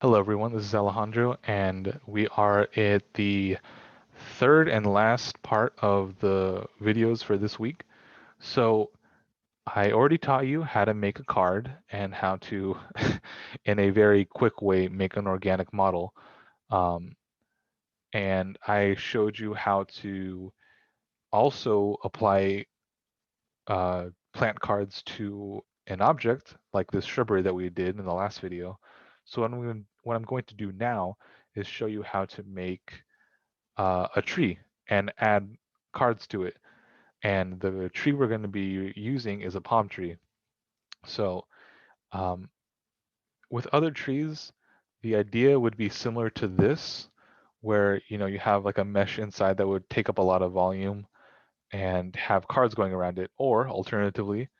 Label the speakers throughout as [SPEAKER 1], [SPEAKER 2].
[SPEAKER 1] Hello everyone, this is Alejandro, and we are at the third and last part of the videos for this week. So I already taught you how to make a card and how to, in a very quick way, make an organic model. Um, and I showed you how to also apply plant cards to an object like this shrubbery that we did in the last video. So what I'm going to do now is show you how to make a tree and add cards to it. And the tree we're going to be using is a palm tree. So um, with other trees, the idea would be similar to this, where you have like a mesh inside that would take up a lot of volume and have cards going around it. Or alternatively,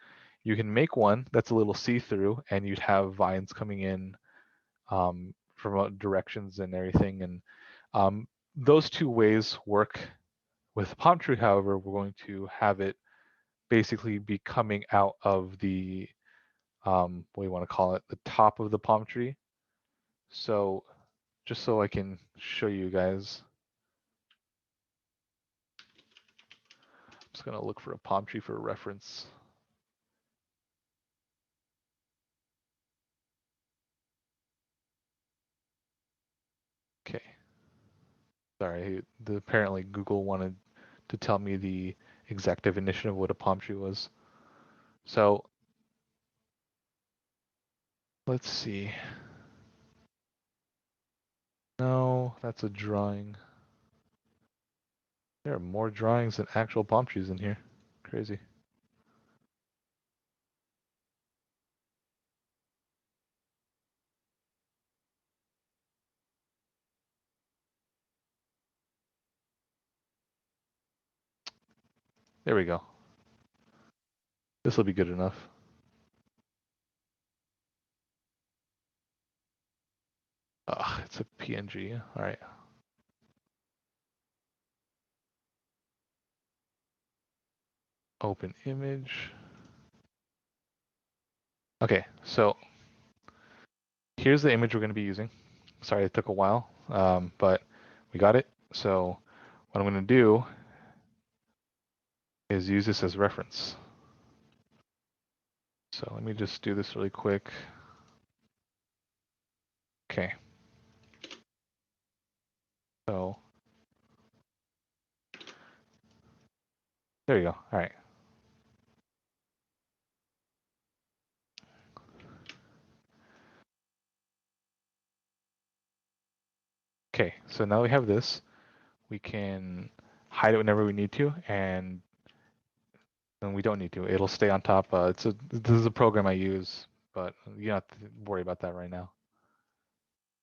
[SPEAKER 1] you can make one that's a little see-through, and you'd have vines coming in from directions and everything. And those two ways work. With the palm tree, however, we're going to have it basically be coming out of the, what do you want to call it, the top of the palm tree. So just so I can show you guys, I'm just going to look for a palm tree for a reference. Okay. Sorry, apparently Google wanted to tell me the exact definition of what a palm tree was. So let's see. No, that's a drawing. There are more drawings than actual palm trees in here. Crazy. There we go. This will be good enough. It's a PNG. All right. Open image. Okay, so here's the image we're going to be using. Sorry, it took a while, but we got it. So what I'm going to do is use this as reference. So let me just do this really quick. Okay. So there you go. All right. Okay, so now we have this. We can hide it whenever we need to, and when we don't need to, it'll stay on top. This is a program I use, but you don't have to worry about that right now.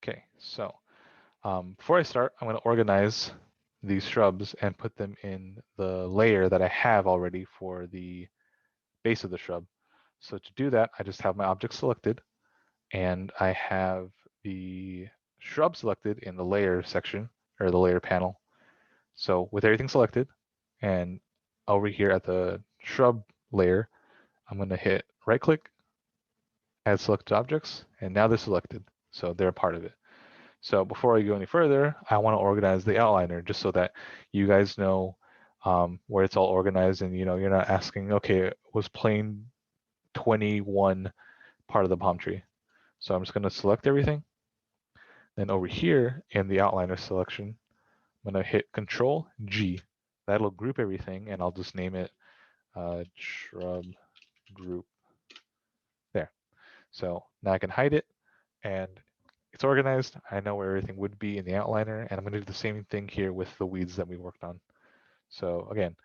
[SPEAKER 1] Okay, so before I start, I'm going to organize these shrubs and put them in the layer that I have already for the base of the shrub. So to do that, I just have my object selected, and I have the shrub selected in the layer section, or the layer panel. So with everything selected, and over here at the shrub layer, I'm going to hit right click, add selected objects, and now they're selected. So they're a part of it. So before I go any further, I want to organize the outliner just so that you guys know where it's all organized, and you're not asking, okay, was plane 21 part of the palm tree? So I'm just going to select everything. Then over here in the outliner selection, I'm going to hit Control G. That'll group everything, and I'll just name it shrub group. There. So now I can hide it, and it's organized. I know where everything would be in the outliner, and I'm going to do the same thing here with the weeds that we worked on. So again,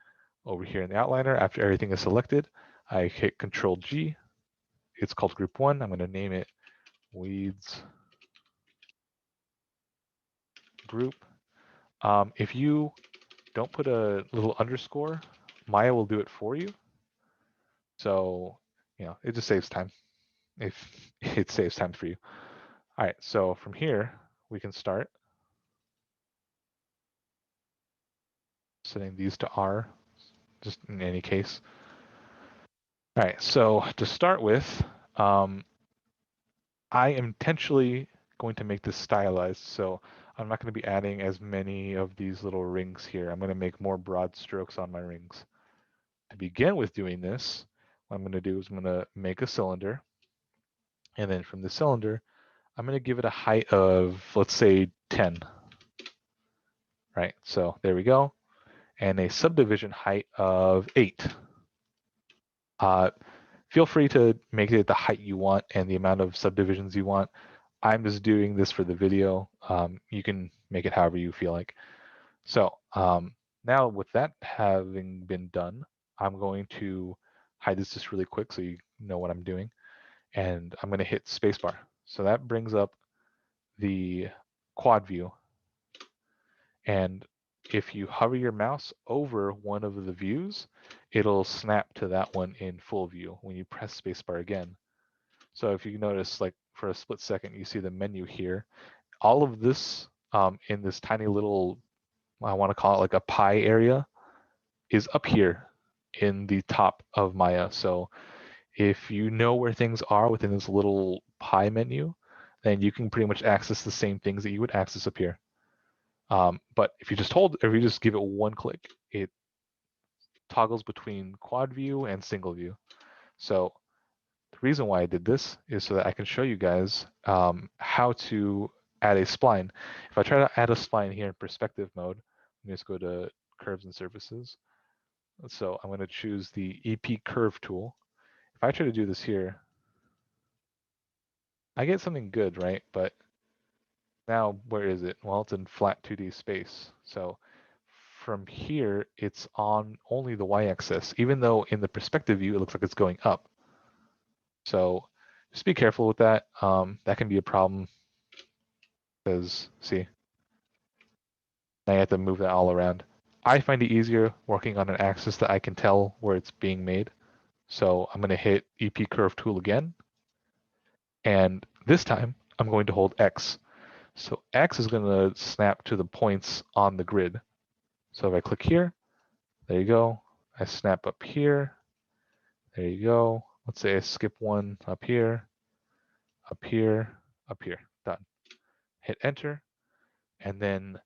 [SPEAKER 1] over here in the outliner, after everything is selected, I hit Control G. It's called Group 1. I'm going to name it Weeds Group. If you don't put a little underscore, Maya will do it for you. So, it just saves time if it saves time for you. All right, so from here, we can start setting these to R, just in any case. All right, so to start with, I intentionally going to make this stylized. So I'm not going to be adding as many of these little rings here. I'm going to make more broad strokes on my rings. To begin with doing this, what I'm going to do is I'm going to make a cylinder. And then from the cylinder, I'm going to give it a height of, let's say, 10. Right, so there we go. And a subdivision height of 8. Feel free to make it the height you want and the amount of subdivisions you want. I'm just doing this for the video. You can make it however you feel like. So now with that having been done, I'm going to hide this just really quick so you know what I'm doing. And I'm going to hit spacebar. So that brings up the quad view. And if you hover your mouse over one of the views, it'll snap to that one in full view when you press spacebar again. So if you notice, like for a split second, you see the menu here. All of this in this tiny little, I want to call it like a pie area, is up here in the top of Maya. So if you know where things are within this little pie menu, then you can pretty much access the same things that you would access up here. But if you just give it one click, it toggles between quad view and single view. So the reason why I did this is so that I can show you guys how to add a spline. If I try to add a spline here in perspective mode, let me just go to curves and surfaces. So I'm going to choose the EP curve tool. If I try to do this here, I get something good, right? But now where is it? Well, it's in flat 2D space. So from here, it's on only the y-axis, even though in the perspective view, it looks like it's going up. So just be careful with that. That can be a problem because, see, now you have to move that all around. I find it easier working on an axis that I can tell where it's being made. So I'm going to hit EP curve tool again. And this time, I'm going to hold X. So X is going to snap to the points on the grid. So if I click here, there you go. I snap up here. There you go. Let's say I skip one up here, up here, up here. Done. Hit enter. And then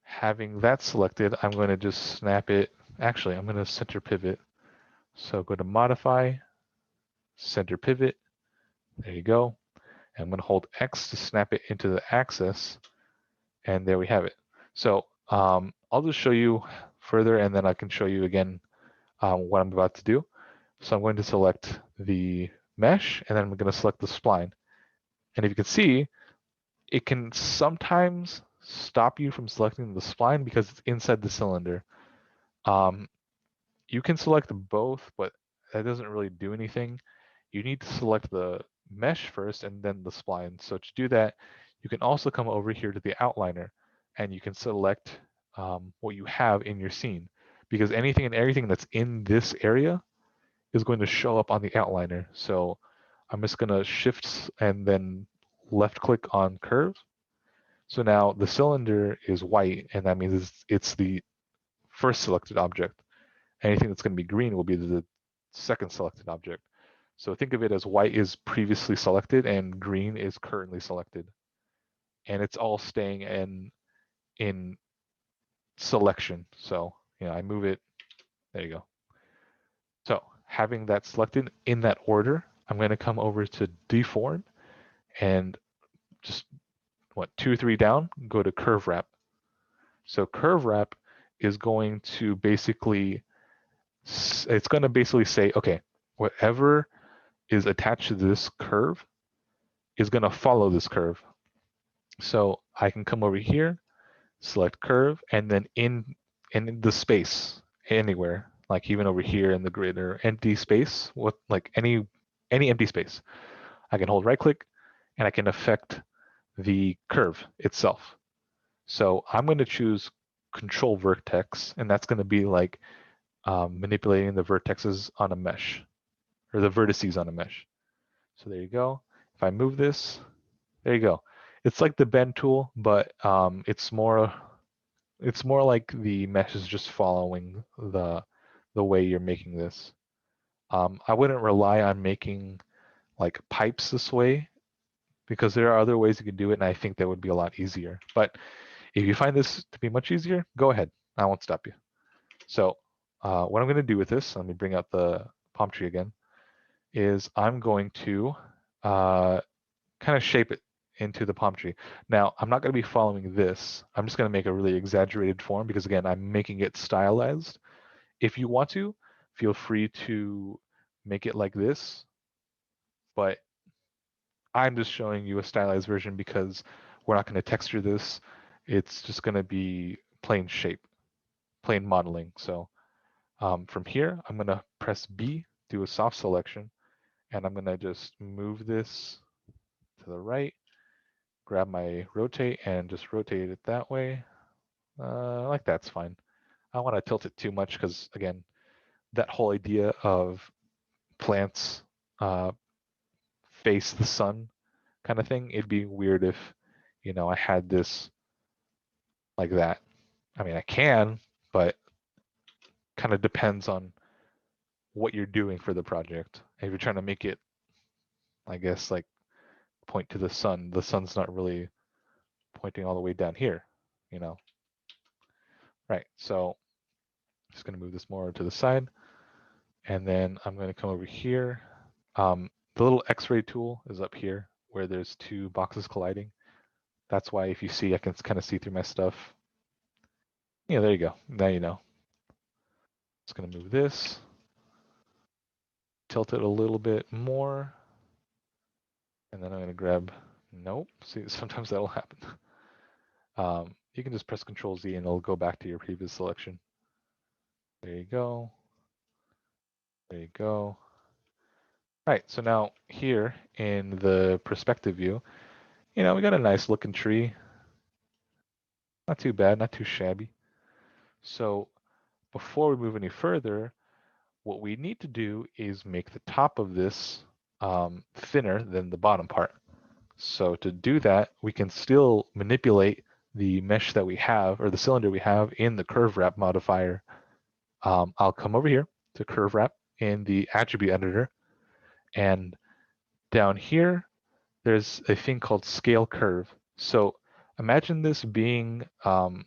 [SPEAKER 1] having that selected, I'm going to just snap it. Actually, I'm going to center pivot. So go to modify, center pivot. There you go. And I'm going to hold X to snap it into the axis. And there we have it. So I'll just show you further and then I can show you again what I'm about to do. So I'm going to select the mesh and then I'm going to select the spline. And if you can see, it can sometimes stop you from selecting the spline because it's inside the cylinder. You can select both, but that doesn't really do anything. You need to select the mesh first and then the spline. So to do that, you can also come over here to the outliner and you can select what you have in your scene, because anything and everything that's in this area is going to show up on the outliner. So I'm just going to shift and then left click on curve. So now the cylinder is white, and that means it's the first selected object. Anything that's going to be green will be the second selected object. So think of it as white is previously selected and green is currently selected. And it's all staying in selection. So, I move it. There you go. So having that selected in that order, I'm going to come over to deform and just 2 or 3 down, go to curve wrap. So curve wrap is going to basically, it's going to basically say, okay, whatever is attached to this curve is going to follow this curve. So I can come over here, select curve, and then in the space anywhere, like even over here in the grid or empty space, what like any empty space, I can hold right click and I can affect the curve itself. So I'm going to choose control vertex, and that's going to be like manipulating the vertexes on a mesh or the vertices on a mesh. So there you go. If I move this, there you go. It's like the bend tool, but it's more like the mesh is just following the way you're making this. I wouldn't rely on making like pipes this way because there are other ways you can do it, and I think that would be a lot easier. But if you find this to be much easier, go ahead. I won't stop you. So what I'm going to do with this, let me bring out the palm tree again, is I'm going to kind of shape it into the palm tree. Now, I'm not going to be following this. I'm just going to make a really exaggerated form because, again, I'm making it stylized. If you want to, feel free to make it like this, but I'm just showing you a stylized version because we're not going to texture this. It's just going to be plain shape, plain modeling. So from here, I'm going to press B, do a soft selection, and I'm going to just move this to the right, grab my rotate and just rotate it that way. Like that's fine. I don't want to tilt it too much because, again, that whole idea of plants face the sun kind of thing, it'd be weird if, I had this like that. I mean, I can, but kind of depends on what you're doing for the project. If you're trying to make it, I guess, like point to the sun's not really pointing all the way down here, you know. Right, so just gonna move this more to the side, and then I'm gonna come over here. The little X-ray tool is up here where there's two boxes colliding. That's why if you see, I can kind of see through my stuff. Yeah, there you go. Now you know. Just gonna move this, tilt it a little bit more, and then I'm gonna grab, nope, see, sometimes that'll happen. You can just press Control Z and it'll go back to your previous selection. There you go. There you go. All right, so now here in the perspective view, we got a nice looking tree. Not too bad, not too shabby. So before we move any further, what we need to do is make the top of this thinner than the bottom part. So to do that, we can still manipulate the mesh that we have, or the cylinder we have in the curve wrap modifier. I'll come over here to curve wrap in the attribute editor, and down here, there's a thing called scale curve. So imagine this being the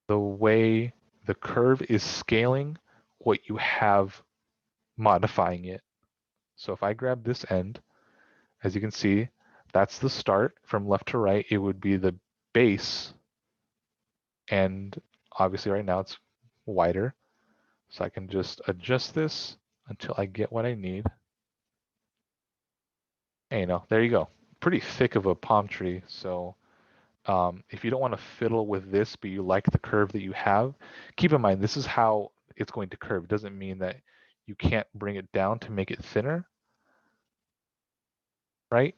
[SPEAKER 1] way the curve is scaling what you have modifying it. So if I grab this end, as you can see, that's the start. From left to right, it would be the base. And obviously right now it's wider. So I can just adjust this until I get what I need. And there you go. Pretty thick of a palm tree. So if you don't want to fiddle with this, but you like the curve that you have, keep in mind, this is how it's going to curve. It doesn't mean that you can't bring it down to make it thinner, right?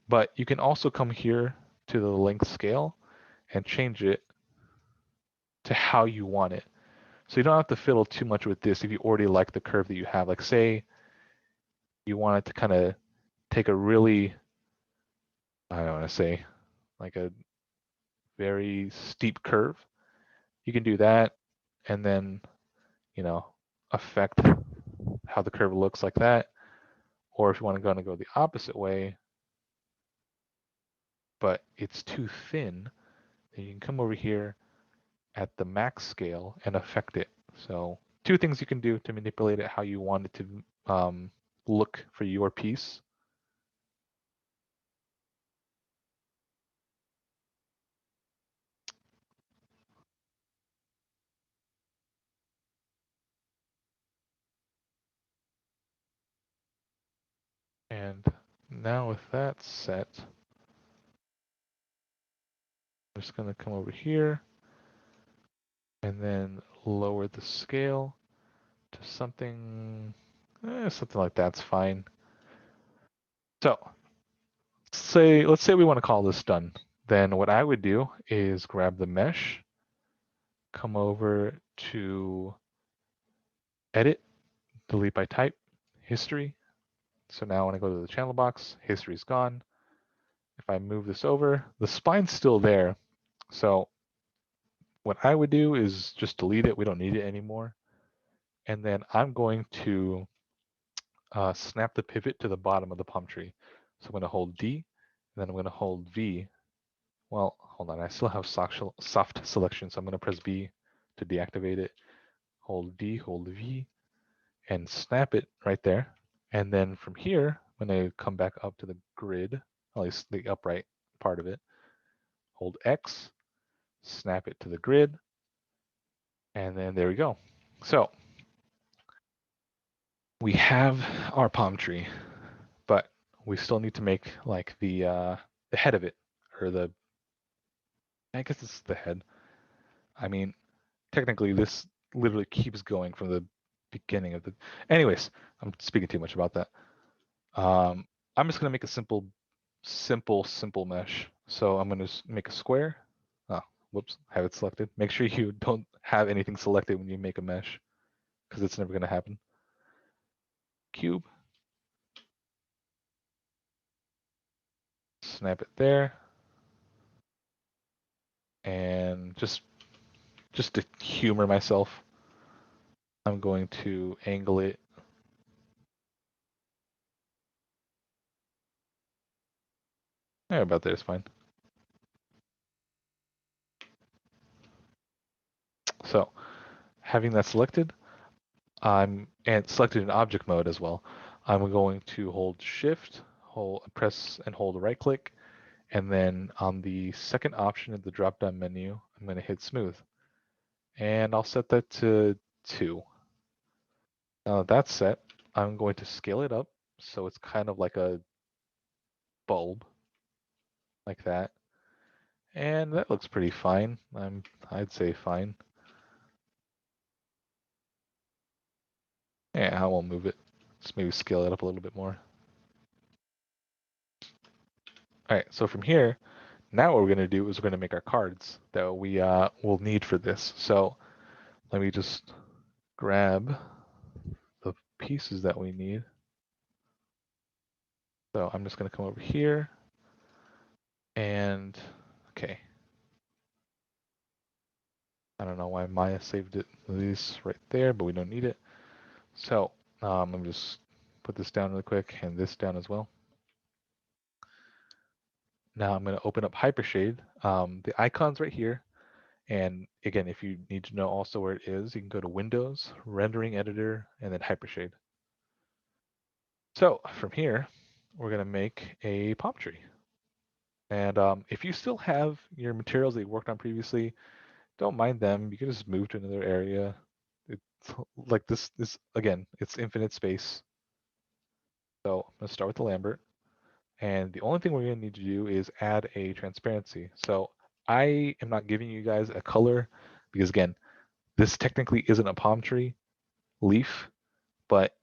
[SPEAKER 1] But you can also come here to the length scale and change it to how you want it. So you don't have to fiddle too much with this if you already like the curve that you have. Like say you wanted to kind of take a really, I don't want to say, like a very steep curve. You can do that and then, affect how the curve looks like that. Or if you want to go the opposite way, but it's too thin, then you can come over here at the max scale and affect it. So two things you can do to manipulate it how you want it to look for your piece. And now with that set, I'm just going to come over here and then lower the scale to something like that's fine. So let's say we want to call this done. Then what I would do is grab the mesh, come over to edit, delete by type, history. So now when I go to the channel box, history is gone. If I move this over, the spine's still there. So what I would do is just delete it. We don't need it anymore. And then I'm going to snap the pivot to the bottom of the palm tree. So I'm going to hold D, and then I'm going to hold V. Well, hold on, I still have soft selection, so I'm going to press V to deactivate it. Hold D, hold V, and snap it right there. And then from here, when I come back up to the grid, at least the upright part of it, hold X, snap it to the grid, and then there we go. So we have our palm tree, but we still need to make like the head of it, or I guess it's the head. I mean, technically this literally keeps going from the beginning of the. Anyways, I'm speaking too much about that. I'm just gonna make a simple mesh. So I'm gonna make a square. Oh, whoops, have it selected. Make sure you don't have anything selected when you make a mesh, because it's never gonna happen. Cube. Snap it there. And just to humor myself, I'm going to angle it. Yeah, about there is fine. So having that selected, and selected in object mode as well, I'm going to hold Shift, press and hold right click, and then on the second option of the drop down menu, I'm going to hit Smooth. And I'll set that to 2. Now that that's set, I'm going to scale it up so it's kind of like a bulb, like that. And that looks pretty fine. I'd say fine. Yeah, I won't move it. Just maybe scale it up a little bit more. All right, so from here, now what we're going to do is we're going to make our cards that we will need for this. So let me just grab the pieces that we need. So I'm just going to come over here and, okay. I don't know why Maya saved it, these right there, but we don't need it. So let me just put this down really quick and this down as well. Now I'm going to open up Hypershade. The icon's right here. And again, if you need to know also where it is, you can go to Windows, Rendering Editor, and then Hypershade. So from here, we're going to make a palm tree. And if you still have your materials that you worked on previously, don't mind them. You can just move to another area. It's like this again, it's infinite space. So I'm going to start with the Lambert. And the only thing we're going to need to do is add a transparency. So I am not giving you guys a color because again, this technically isn't a palm tree leaf, but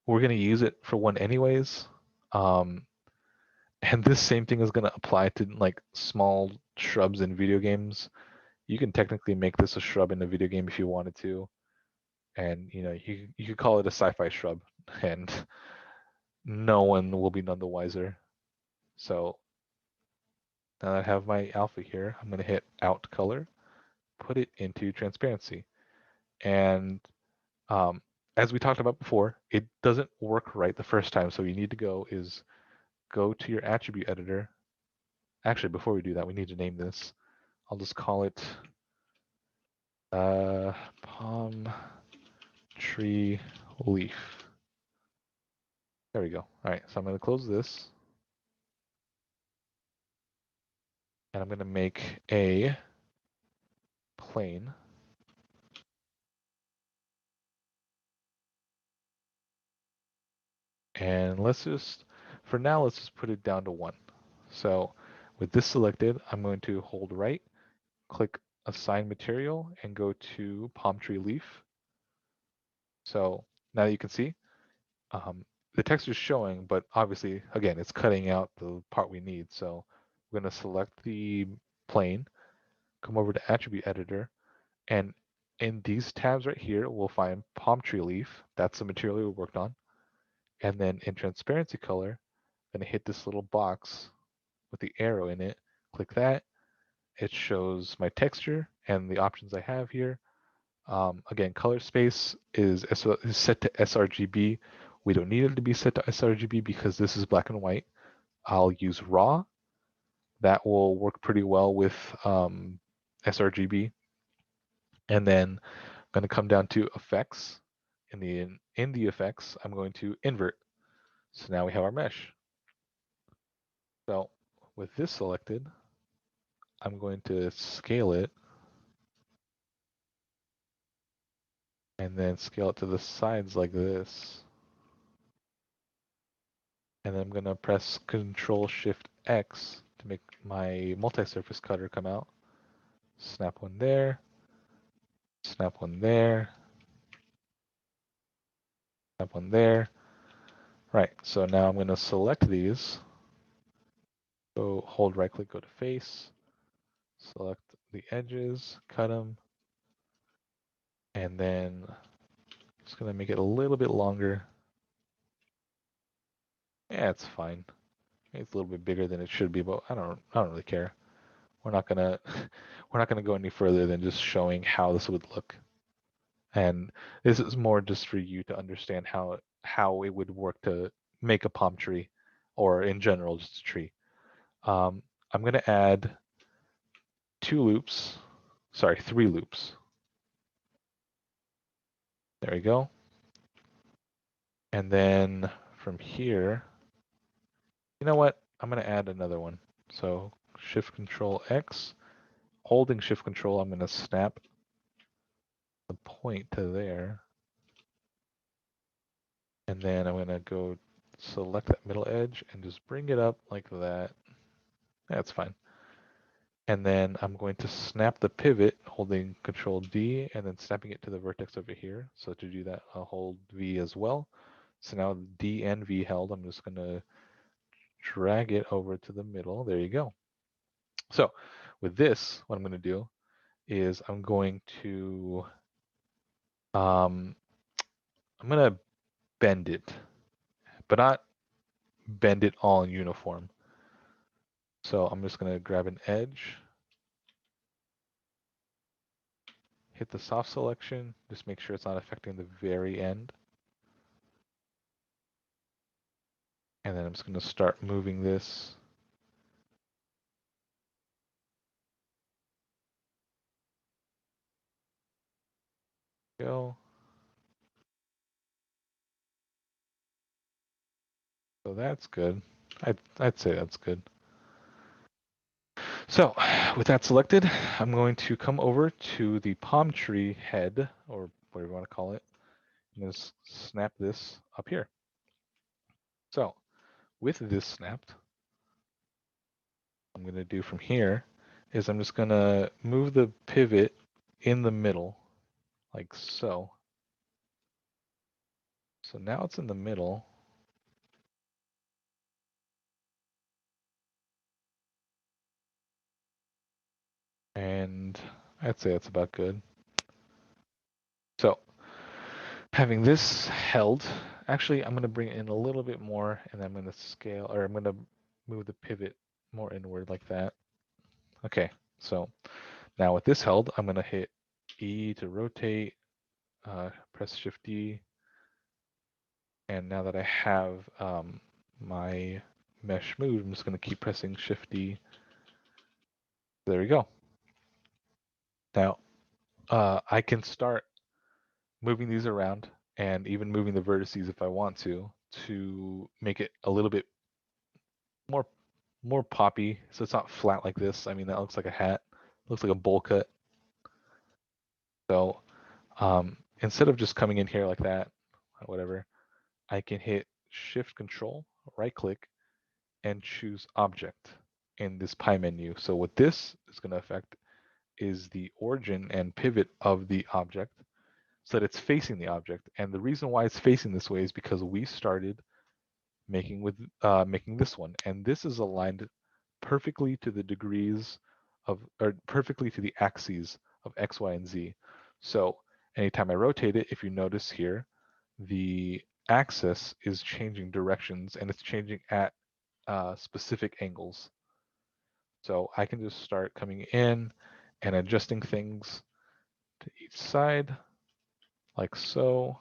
[SPEAKER 1] we're going to use it for one anyways. And this same thing is going to apply to like small shrubs in video games. You can technically make this a shrub in a video game if you wanted to. And you know, you could call it a sci-fi shrub and no one will be none the wiser. So now that I have my alpha here, I'm going to hit out color, put it into transparency. And as we talked about before, it doesn't work right the first time. So you need to go to your attribute editor. Actually, before we do that, we need to name this. I'll just call it palm tree leaf. There we go. All right, so I'm going to close this. And I'm going to make a plane. And let's just put it down to 1. So with this selected, I'm going to hold right, click assign material, and go to palm tree leaf. So now you can see the text is showing, but obviously, again, it's cutting out the part we need. So we're going to select the plane, come over to attribute editor, and in these tabs right here, we'll find palm tree leaf. That's the material we worked on. And then in transparency color, I'm going to hit this little box with the arrow in it. Click that. It shows my texture and the options I have here. Again, color space is set to sRGB. We don't need it to be set to sRGB because this is black and white. I'll use raw. That will work pretty well with sRGB. And then I'm going to come down to effects. In the effects, I'm going to invert. So now we have our mesh. So with this selected, I'm going to scale it and then scale it to the sides like this. And then I'm going to press Control Shift X to make my multi-surface cutter come out. Snap one there, snap one there, snap one there. Right, so now I'm going to select these. Go hold right click, go to face, select the edges, cut them, and then just going to make it a little bit longer. Yeah, it's fine. It's a little bit bigger than it should be, but I don't really care. We're not gonna go any further than just showing how this would look. And this is more just for you to understand how it would work to make a palm tree, or in general just a tree. I'm gonna add 3 loops. There we go. And then from here, you know what? I'm gonna add another one. So Shift Control X, holding Shift Control, I'm gonna snap the point to there. And then I'm gonna go select that middle edge and just bring it up like that. That's fine. And then I'm going to snap the pivot holding Control D and then snapping it to the vertex over here. So to do that, I'll hold V as well. So now D and V held, I'm just gonna drag it over to the middle. There you go. So with this, what I'm gonna do is I'm gonna bend it, but not bend it all in uniform. So I'm just gonna grab an edge, hit the soft selection, just make sure it's not affecting the very end. And then I'm just going to start moving this. Go. So that's good. I'd say that's good. So with that selected, I'm going to come over to the palm tree head, or whatever you want to call it. I'm going to snap this up here. So with this snapped, I'm going to do from here is I'm just going to move the pivot in the middle, like so. So now it's in the middle. And I'd say that's about good. So having this held, actually, I'm going to bring it in a little bit more, and I'm going to scale, or I'm going to move the pivot more inward like that. Okay, so now with this held, I'm going to hit E to rotate, press Shift D, and now that I have my mesh moved, I'm just going to keep pressing Shift D. There we go. Now, I can start moving these around and even moving the vertices if I want to make it a little bit more poppy, so it's not flat like this. I mean, that looks like a hat. It looks like a bowl cut. So instead of just coming in here like that, or whatever, I can hit Shift Control, right click, and choose Object in this pie menu. So what this is going to affect is the origin and pivot of the object so that it's facing the object. And the reason why it's facing this way is because we started making this one, and this is aligned perfectly to the degrees of, or perfectly to the axes of X, Y, and Z. So anytime I rotate it, if you notice here, the axis is changing directions and it's changing at specific angles. So I can just start coming in and adjusting things to each side, like so.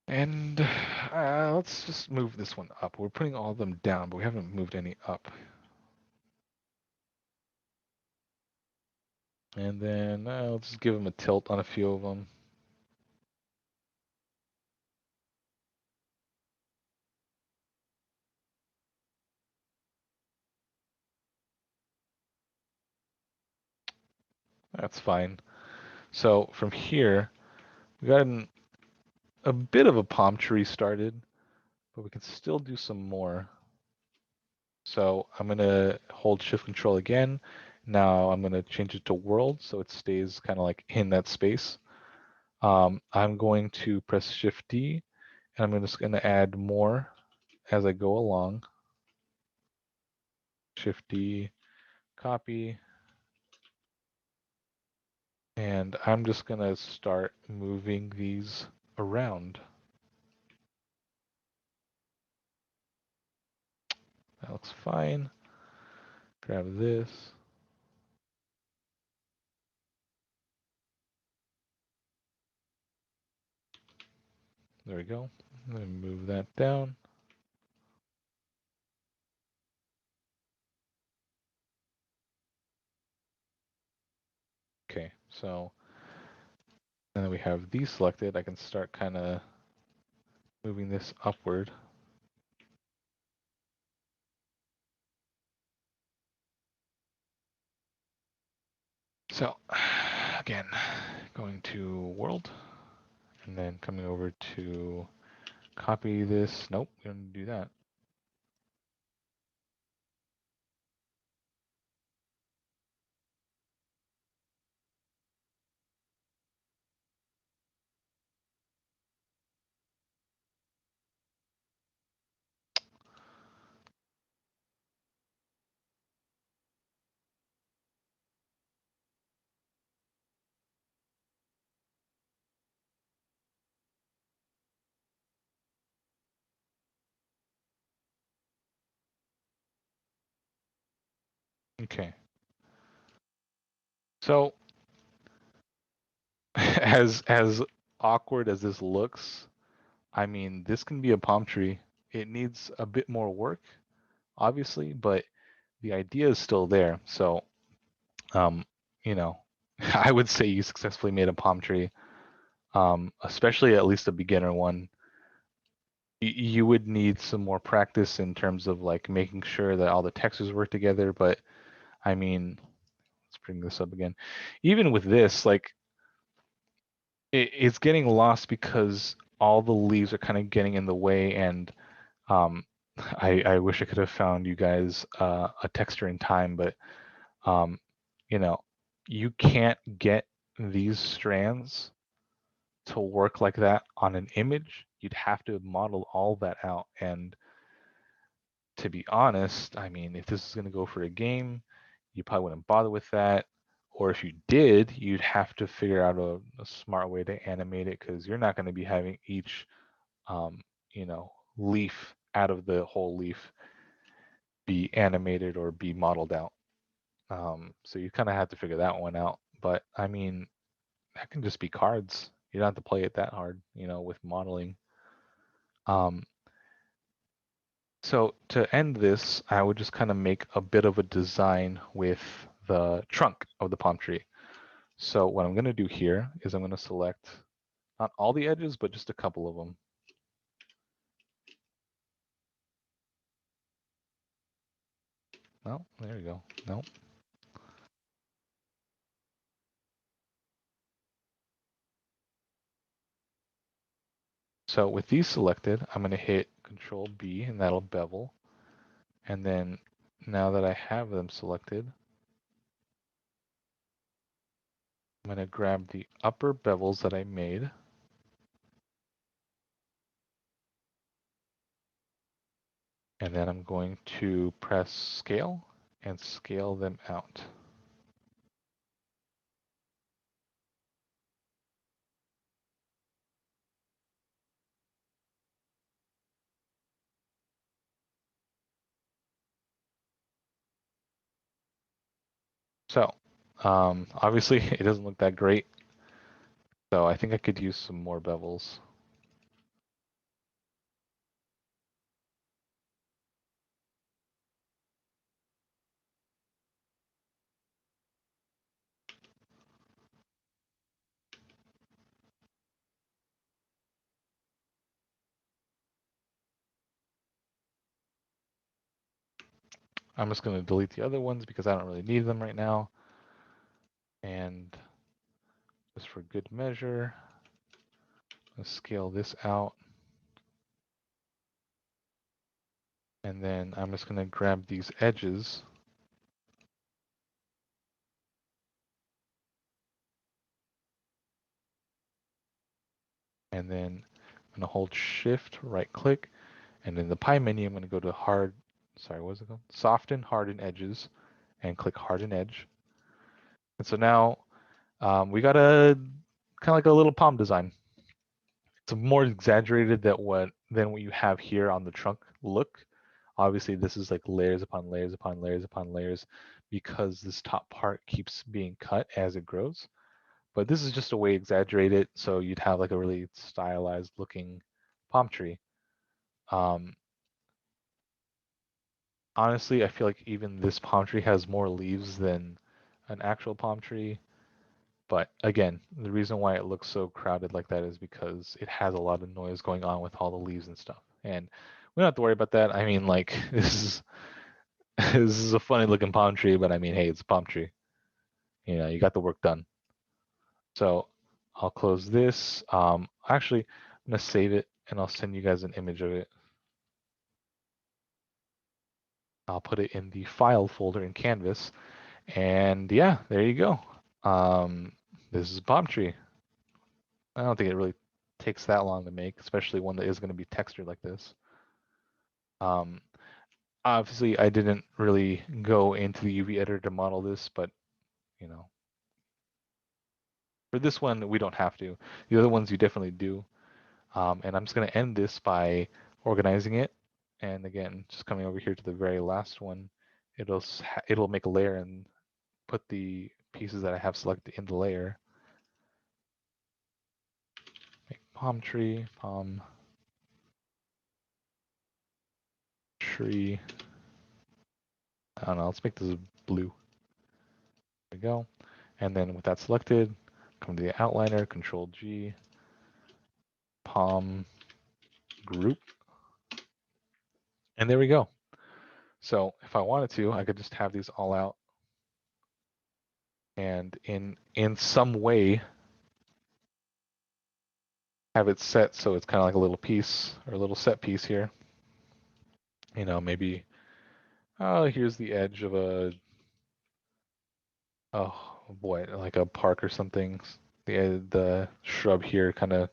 [SPEAKER 1] And let's just move this one up. We're putting all of them down, but we haven't moved any up. And then let's just give them a tilt on a few of them. That's fine. So from here, we got a bit of a palm tree started, but we can still do some more. So I'm going to hold Shift Control again. Now I'm going to change it to world so it stays kind of like in that space. I'm going to press Shift D, and I'm just going to add more as I go along. Shift D, copy, and I'm just going to start moving these around. That looks fine. Grab this. There we go. I'm going to move that down. Okay, so and then we have these selected. I can start kind of moving this upward. So again, going to world and then coming over to copy this. Nope, we don't do that. Okay. So as awkward as this looks, I mean, this can be a palm tree. It needs a bit more work, obviously, but the idea is still there. So, um, you know, I would say you successfully made a palm tree, especially at least a beginner one. You would need some more practice in terms of like making sure that all the textures work together. But I mean, let's bring this up again. Even with this, like it's getting lost because all the leaves are kind of getting in the way. And um, I wish I could have found you guys a texture in time, but um, you know, you can't get these strands to work like that on an image. You'd have to model all that out. And to be honest, I mean, if this is going to go for a game, you probably wouldn't bother with that. Or if you did, you'd have to figure out a smart way to animate it because you're not going to be having each, um, you know, leaf out of the whole leaf be animated or be modeled out. So you kind of have to figure that one out. But I mean, that can just be cards. You don't have to play it that hard, you know, with modeling. Um, So to end this, I would just kind of make a bit of a design with the trunk of the palm tree. So what I'm going to do here is I'm going to select not all the edges, but just a couple of them. No, there you go. No. So with these selected, I'm going to hit Control B and that'll bevel. And then now that I have them selected, I'm going to grab the upper bevels that I made. And then I'm going to press scale and scale them out. So obviously it doesn't look that great. So I think I could use some more bevels. I'm just going to delete the other ones because I don't really need them right now. And just for good measure, let's scale this out. And then I'm just going to grab these edges. And then I'm going to hold Shift, right click. And in the pie menu, I'm going to go to what's it called? Soften, harden edges, and click harden edge. And so now we got a kind of like a little palm design. It's more exaggerated than what you have here on the trunk look. Obviously, this is like layers upon layers upon layers upon layers because this top part keeps being cut as it grows. But this is just a way to exaggerate it so you'd have like a really stylized looking palm tree. Honestly, I feel like even this palm tree has more leaves than an actual palm tree. But again, the reason why it looks so crowded like that is because it has a lot of noise going on with all the leaves and stuff. And we don't have to worry about that. I mean, like this is a funny looking palm tree, but I mean, hey, it's a palm tree. You know, you got the work done. So I'll close this. Actually, I'm gonna save it and I'll send you guys an image of it. I'll put it in the file folder in Canvas. And yeah, there you go. This is a palm tree. I don't think it really takes that long to make, especially one that is going to be textured like this. Um, Obviously, I didn't really go into the UV editor to model this, but you know, for this one, we don't have to. The other ones you definitely do. And I'm just going to end this by organizing it. And again, just coming over here to the very last one, it'll make a layer and put the pieces that I have selected in the layer. Make palm tree, palm tree. I don't know, let's make this blue. There we go. And then with that selected, come to the outliner, Control G, palm group. And there we go. So if I wanted to, I could just have these all out and in some way have it set so it's kind of like a little piece or a little set piece here. You know, maybe, oh, here's the edge of oh boy, like a park or something. The shrub here kind of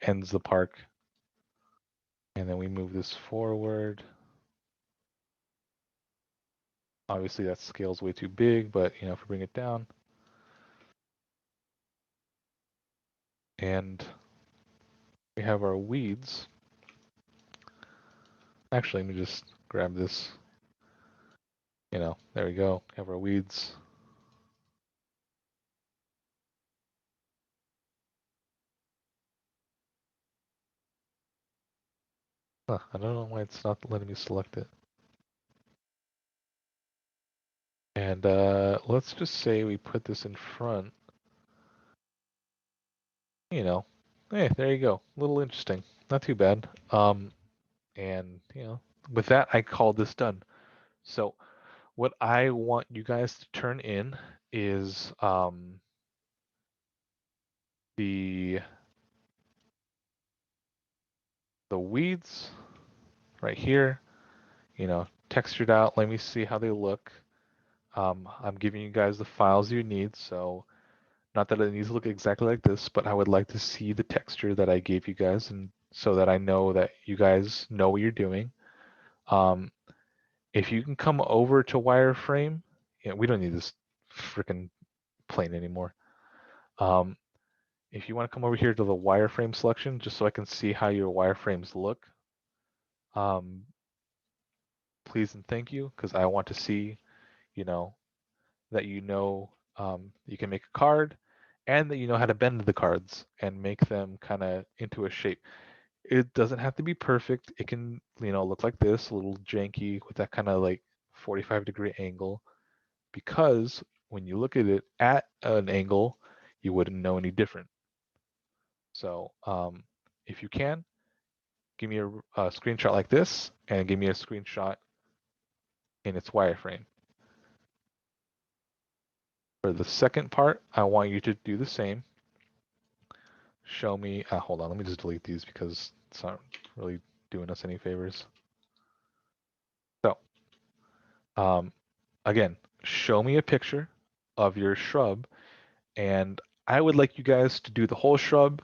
[SPEAKER 1] ends the park. And then we move this forward. Obviously that scale's way too big, but you know, if we bring it down, and we have our weeds. Actually, let me just grab this. You know, there we go. We have our weeds. Huh, I don't know why it's not letting me select it. And let's just say we put this in front. You know, hey, there you go. A little interesting. Not too bad. And you know, with that, I call this done. So what I want you guys to turn in is the weeds right here. You know, textured out. Let me see how they look. I'm giving you guys the files you need, so not that it needs to look exactly like this, but I would like to see the texture that I gave you guys, and so that I know that you guys know what you're doing. If you can come over to wireframe, yeah, we don't need this freaking plane anymore. If you want to come over here to the wireframe selection, just so I can see how your wireframes look, please and thank you, because I want to see, you know, that you can make a card and that you know how to bend the cards and make them kind of into a shape. It doesn't have to be perfect. It can, you know, look like this, a little janky with that kind of like 45-degree angle, because when you look at it at an angle, you wouldn't know any different. So if you can, give me a screenshot like this and give me a screenshot in its wireframe. For the second part, I want you to do the same. Show me, hold on, let me just delete these because it's not really doing us any favors. So, again, show me a picture of your shrub, and I would like you guys to do the whole shrub.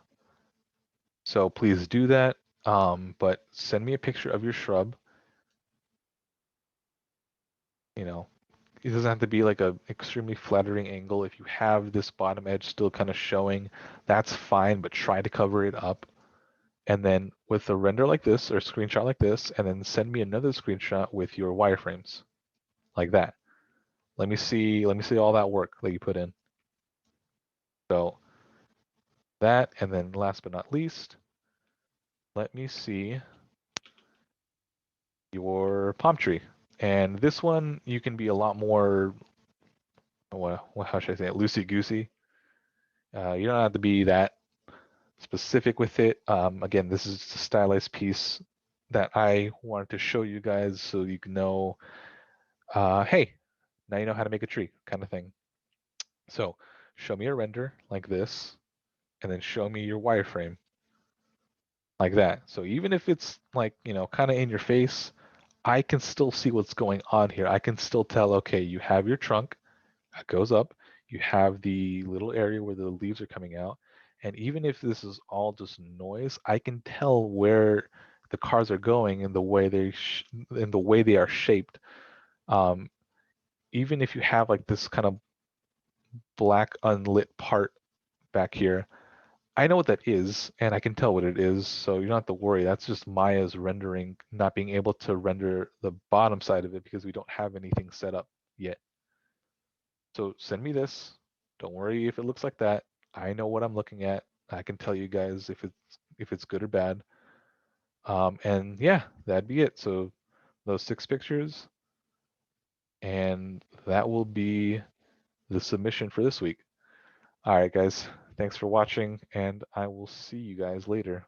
[SPEAKER 1] So please do that. But send me a picture of your shrub. You know, it doesn't have to be like a extremely flattering angle. If you have this bottom edge still kind of showing, that's fine, but try to cover it up. And then with a render like this or screenshot like this, and then send me another screenshot with your wireframes like that. Let me see all that work that you put in. So that, and then last but not least, let me see your palm tree. And this one, you can be a lot more, how should I say it, loosey-goosey. You don't have to be that specific with it. Again, this is a stylized piece that I wanted to show you guys so you can know, hey, now you know how to make a tree kind of thing. So show me a render like this, and then show me your wireframe like that. So even if it's like, kind of in your face, I can still see what's going on here. I can still tell, okay, you have your trunk that goes up, you have the little area where the leaves are coming out, and even if this is all just noise, I can tell where the cars are going and the way they are shaped. Even if you have like this kind of black unlit part back here, I know what that is, and I can tell what it is, so you don't have to worry. That's just Maya's rendering, not being able to render the bottom side of it because we don't have anything set up yet. So send me this. Don't worry if it looks like that. I know what I'm looking at. I can tell you guys if it's good or bad. And yeah, that'd be it. So those 6 pictures, and that will be the submission for this week. All right, guys. Thanks for watching, and I will see you guys later.